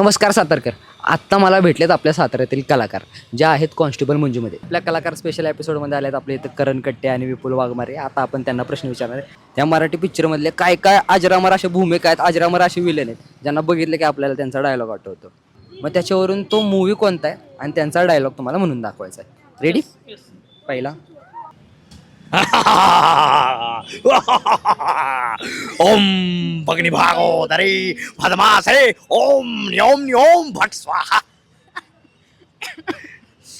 नमस्कार सातारकर. आत्ता मला भेटलेत आपल्या साताऱ्यातील कलाकार ज्या आहेत कॉन्स्टेबल मंजूमध्ये. आपल्या कलाकार स्पेशल एपिसोडमध्ये आलेत आपले इथं करण कट्टे आणि विपुल वाघमारे. आता आपण त्यांना प्रश्न विचारणार आहे त्या मराठी पिक्चरमधले काय काय अजरामर अशा भूमिका आहेत, अजरामर असे विलन आहेत ज्यांना बघितले की आपल्याला त्यांचा डायलॉग आठवतो. मग त्याच्यावरून तो मूवी कोणता आहे आणि त्यांचा डायलॉग तुम्हाला म्हणून दाखवायचा आहे. रेडी? पहिला ओम भगनी भागो धरी पद्मासे ओम न्योम न्योम भट स्वाहा.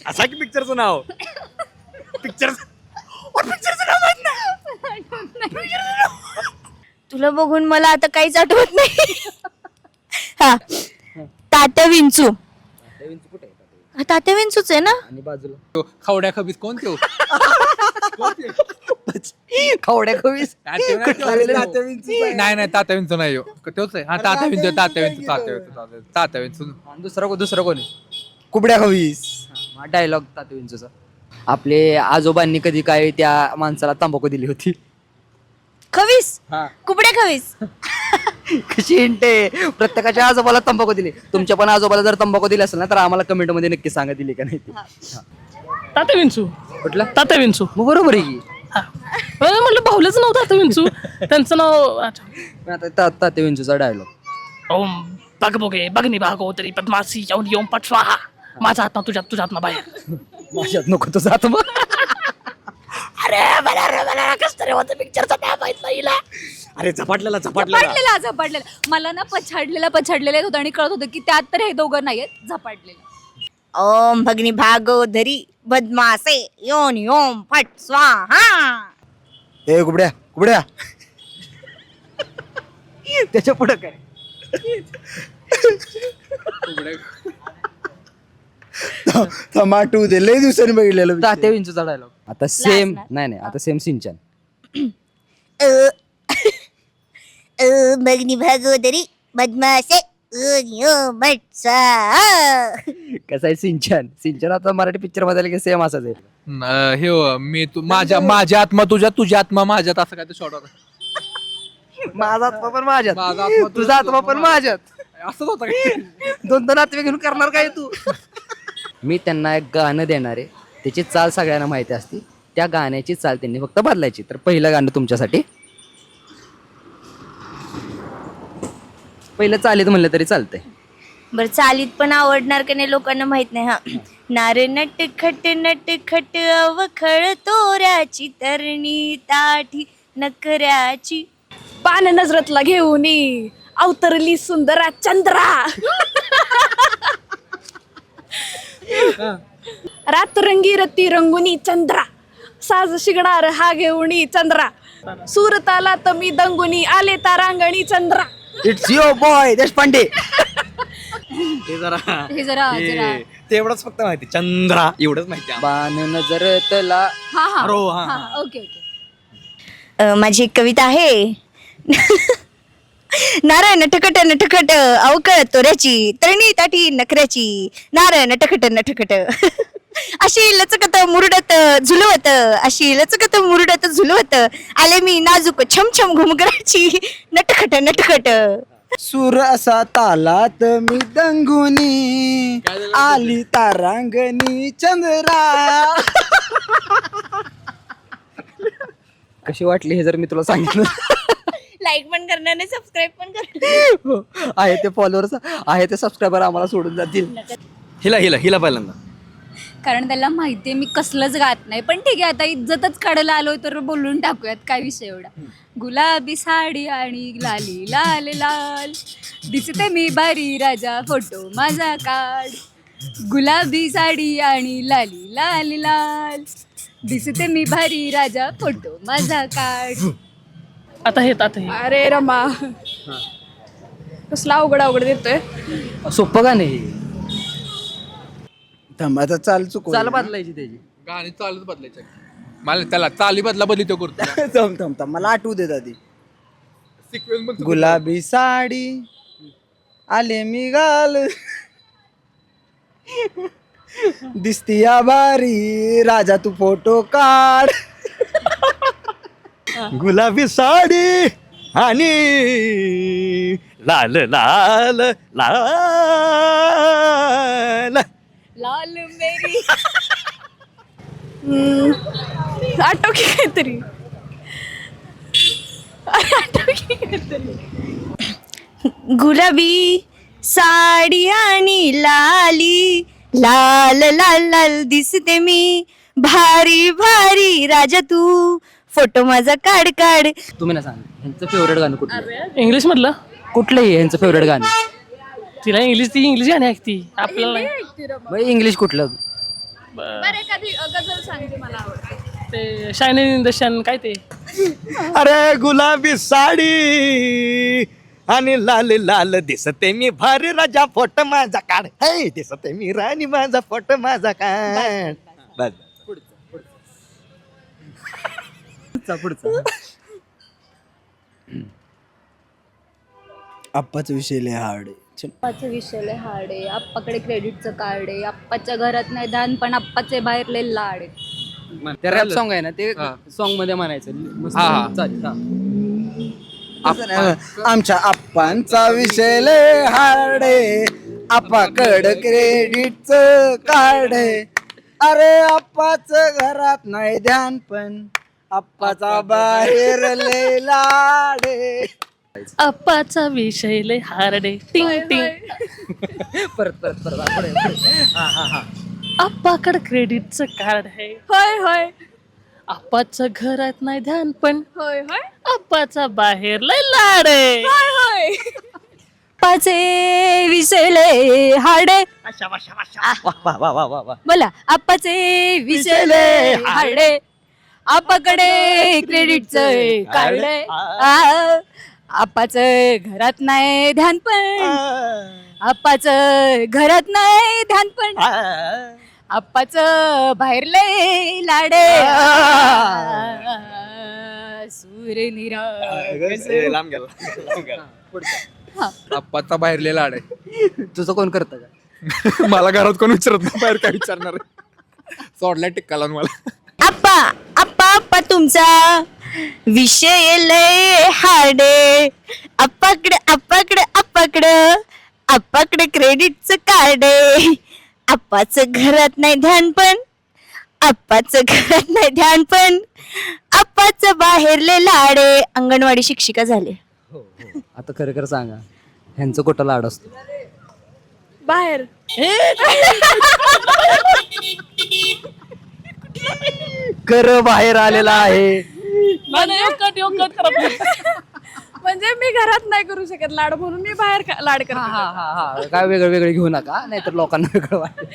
असा की पिक्चरचं नाव पिक्चरचं नाव तुला बघून मला आता काहीच आठवत नाही. हा, तात्या विंचू. तात्या विंचूच आहे ना. आणि बाजूला खवड्या खबीस कोण तो? खवड्या कवीस. नाही नाही तात्या विंचू नाही हो. तोच आहे. हा तात्या विंचू. दुसरं कोणी? कुबड्या खवीस. डायलॉग तात्या विंचूचा. आपले आजोबांनी कधी काय त्या माणसाला तंबाखू दिली होती? खवीस, कुबड्या खवीस. कशी हिंटे. प्रत्येकाच्या आजोबाला तंबाखू दिली. तुमच्या पण आजोबाला जर तंबाखू दिली असेल ना तर आम्हाला कमेंट मध्ये नक्की सांगा दिली का नाही ती. तात्या विंचू. कुठला? तात्या विंचू. मग बरोबर आहे की. म्हटलं भाऊलंच नाव तात्या विंचू. त्यांचं नाव पण आता तात्या विंचूचा डायलॉग. ओम बघ बोगे बघनी भागो तरी पद्मासी जाऊन येऊन पट स्वाहा. माझा हात ना तुझ्या हात ना बाहेर. माझ्यात नको तो जात मग. अरे मला कस तरी होतं पिक्चरचा नाव माहित नाही. अरे झपाटलेला झपाटलेला मला ना पछाडलेलं होतं आणि कळत होतं की त्यात तर हे दोघं नाहीयेत. झपाटलेलं. ओम भगनी भागो धरी बदमासे योन योम फट स्वाहा. ए कुबड्या त्याच्या पुढे काय? टमाटू दे लय दिवसांनी बघितलेलं. तात्या विंचूचा डायलॉग. आता सेम नाही आता सेम सिंचन. भगनी भागो धरी बदमासे योन योम फट स्वाहा. कसं आहे सिंचन आता मराठी पिक्चर मध्ये सेम असंच आहे. हे मी तू माझ्या आत्मा तुझ्या आत्मा माझ्यात असं काय ते शॉर्ट होता. माझा आत्मा पण माझ्यात, माझा आत्मा तुझा आत्मा पण माझ्यात. असंच होतं काय? दोन नातेवाईक घेऊन करणार काय तू? मी त्यांना एक गाणं देणार आहे. त्याची चाल सगळ्यांना माहिती असते. त्या गाण्याची चाल त्यांनी फक्त बदलायची. तर पहिलं गाणं तुमच्यासाठी. पहिलं चालीत म्हणलं तरी चालतंय. बर, चालीत पण आवडणार का नाही लोकांना माहित नाही. हा, नारे नट खट अवखळ तोऱ्याची तरणी ताठी नकऱ्याची पान नजरतला घेऊन अवतरली सुंदरा चंद्रा. रातरंगी रती रंगुनी चंद्रा. साज शिगणार हा घेऊनी चंद्रा. सुरताला तमी दंगुनी आले तारांगणी चंद्रा. It's yo boy Deshpande. हे जरा जरा तेवढंच फक्त माहिती. चंद्रा एवढंच माहिती आहे. बाण नजरतला. ओके. माझी एक कविता आहे. नारळ नटखट अवकळ तोऱ्याची तळणी ताठी नखऱ्याची. नारळ नटखट अशी लचकत मुरडत झुलवत आले मी नाजूक छमछम घुमगराची नटखट. सूर असा तालात मी दंगुनी आली तारांगणी चंद्रा. कशी वाटली हे जर मी तुला सांगितलं. लाईक पण करणार नाही, सबस्क्राईब पण करणार. आहे ते फॉलोअर्स आहे ते सबस्क्रायबर आम्हाला सोडून जातील. हिला पहिल्यांदा. कारण त्याला माहितीये मी कसलंच गात नाही. पण ठीक आहे, आता इज्जतच काढायला आलोय तर बोलून टाकूयात. काय विषय एवढा. गुलाबी साडी आणि लाली लाल लाल दिसते मी बारी राजा फोटो माझा काढ. गुलाबी साडी आणि लाली लाल लाल दिसते मी भारी राजा फोटो माझा काढ. आता हे तात्या. अरे रमा, कसला अवघड देतोय. सोपं का नाही? आता चाल चुकव. चाल बदलायची त्याची. गाणी चालूच बदलायचं. मला त्याला चाली बदली तो करतो. थांब मला आठवू देत आधी. सिक्वेन्स गुलाबी साडी आले मी गाल दिसतीया बारी राजा तू फोटो काढ. गुलाबी साडी आणि लाल लाल लाल लाल मेरी आठव की काहीतरी आठव की काहीतरी गुलाबी साडी आणि लाली लाल लाल लाल दिसते मी भारी भारी राजा तू फोटो माझा काढ काढ. तुम्ही ना सांग ह्यांचं फेवरेट गाणं कुठलं इंग्लिश मधलं कुठलंही ह्यांचं फेवरेट गाणं तिला इंग्लिश ती इंग्लिश गाणी ऐकती आपल्याला नाही. मग इंग्लिश कुठलं ते शायनिंग इन द शन काय ते अरे गुलाबी साडी आणि लाल लाल दिसते मी भारी राजा फोटो माझा काढ हे दिसते मी राणी माझा फोटो माझा काढ बस पुढचा आप्पाचा विषय लय हार्ड आहे. आप्पाचा विषय लय हार्ड आहे. आप्पाकडे क्रेडिटचं कार्ड आहे. आप्पाच्या घरात नाही ध्यान पण आप्पाचे बाहेर लय लाड आहे. ते रॅप सॉन्ग आहे ना ते हा. सॉन्ग मध्ये म्हणायचं मस्त. हा. चालेल हा. असं नाही, आमच्या आप्पांचा विषय लय हार्ड आहे. आप्पाकडं क्रेडिटचं कार्ड आहे. अरे आप्पाचं घरात नाही ध्यान पण आप्पाचा बाहेर लय लाड आहे. अप्पाचा विषय लय हार्ड आहे. टिंग टिंग परत परत परत हा, पुढे, पुढे. हा हा हा अप्पाकडे क्रेडिटचं कार्ड आहे. होय होय अप्पाचं घरात नाही ध्यान पण होय होय अप्पाचा बाहेर लय लाड आहे. होय आप्पाचे विषय लय हार्ड आहे. वा वा वा वा वा बोला आप्पाचे विषय लय हार्ड आहे. आप्पाकडे क्रेडिटचं कार्ड आहे. आप्पाचं घरात नाही ध्यान पण आप्पाचं घरात नाही ध्यान पण आप्पाचं बाहेर लय लाड आहे. सूर लांब गेला आप्पाचा बाहेरले लाड आहे. तुझं कोण करतं का मला घरात कोण विचारत नाही, बाहेर काय विचारणार आहे? सोडला टिक्का लावून मला. आप्पा आप्पा आप्पा तुमचा विषय लय हार्ड आहे. आप्पाकडे क्रेडिटचं कार्ड आहे. आप्पाचं घरात नाही ध्यान पण आप्पाचं बाहेरले लाड आहे. अंगणवाडी शिक्षिका झाले. आता खरं खरं सांगा ह्यांचं कुठं लाड असतो बाहेर कर बाहेर आलेला आहे. म्हणजे मी घरात नाही करू शकत लाड म्हणून मी बाहेर लाड हा हा हा हा काय वेगळं वेगळं घेऊ नका नाहीतर लोकांना वेगळं वाटेल.